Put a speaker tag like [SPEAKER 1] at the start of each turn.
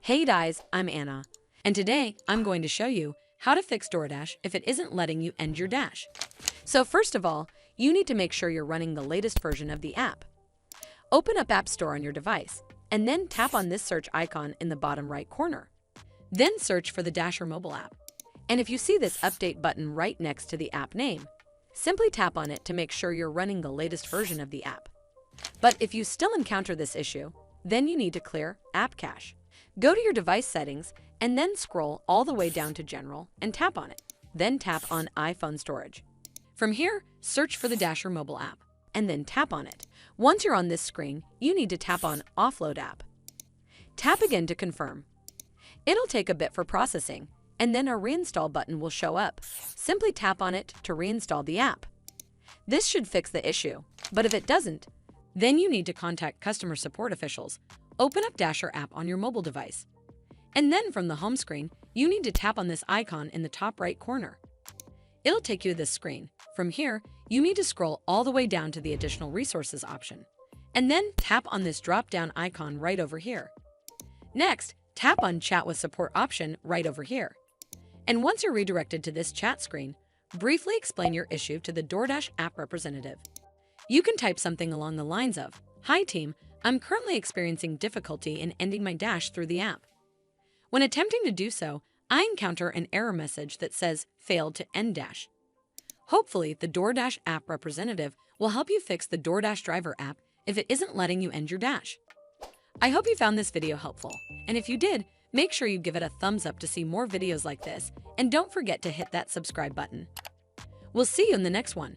[SPEAKER 1] Hey guys, I'm Anna, and today I'm going to show you how to fix Doordash if it isn't letting you end your dash. So first of all, you need to make sure you're running the latest version of the app. Open up App Store on your device, and then tap on this search icon in the bottom right corner. Then search for the Dasher mobile app. And if you see this update button right next to the app name, simply tap on it to make sure you're running the latest version of the app. But if you still encounter this issue, then you need to clear App Cache. Go to your device settings and then scroll all the way down to General and tap on it. Then tap on iPhone Storage. From here, search for the Dasher mobile app and then tap on it. Once you're on this screen, you need to tap on Offload App. Tap again to confirm. It'll take a bit for processing, and then a reinstall button will show up. Simply tap on it to reinstall the app. This should fix the issue, but if it doesn't, then you need to contact customer support officials. Open up Dasher app on your mobile device. And then from the home screen, you need to tap on this icon in the top right corner. It'll take you to this screen. From here, you need to scroll all the way down to the Additional Resources option. And then tap on this drop-down icon right over here. Next, tap on Chat with Support option right over here. And once you're redirected to this chat screen, briefly explain your issue to the Doordash app representative. You can type something along the lines of, "Hi team, I'm currently experiencing difficulty in ending my dash through the app." When attempting to do so, I encounter an error message that says, "Failed to end dash." Hopefully, the Doordash app representative will help you fix the Doordash driver app if it isn't letting you end your dash. I hope you found this video helpful, and if you did, make sure you give it a thumbs up to see more videos like this, and don't forget to hit that subscribe button. We'll see you in the next one.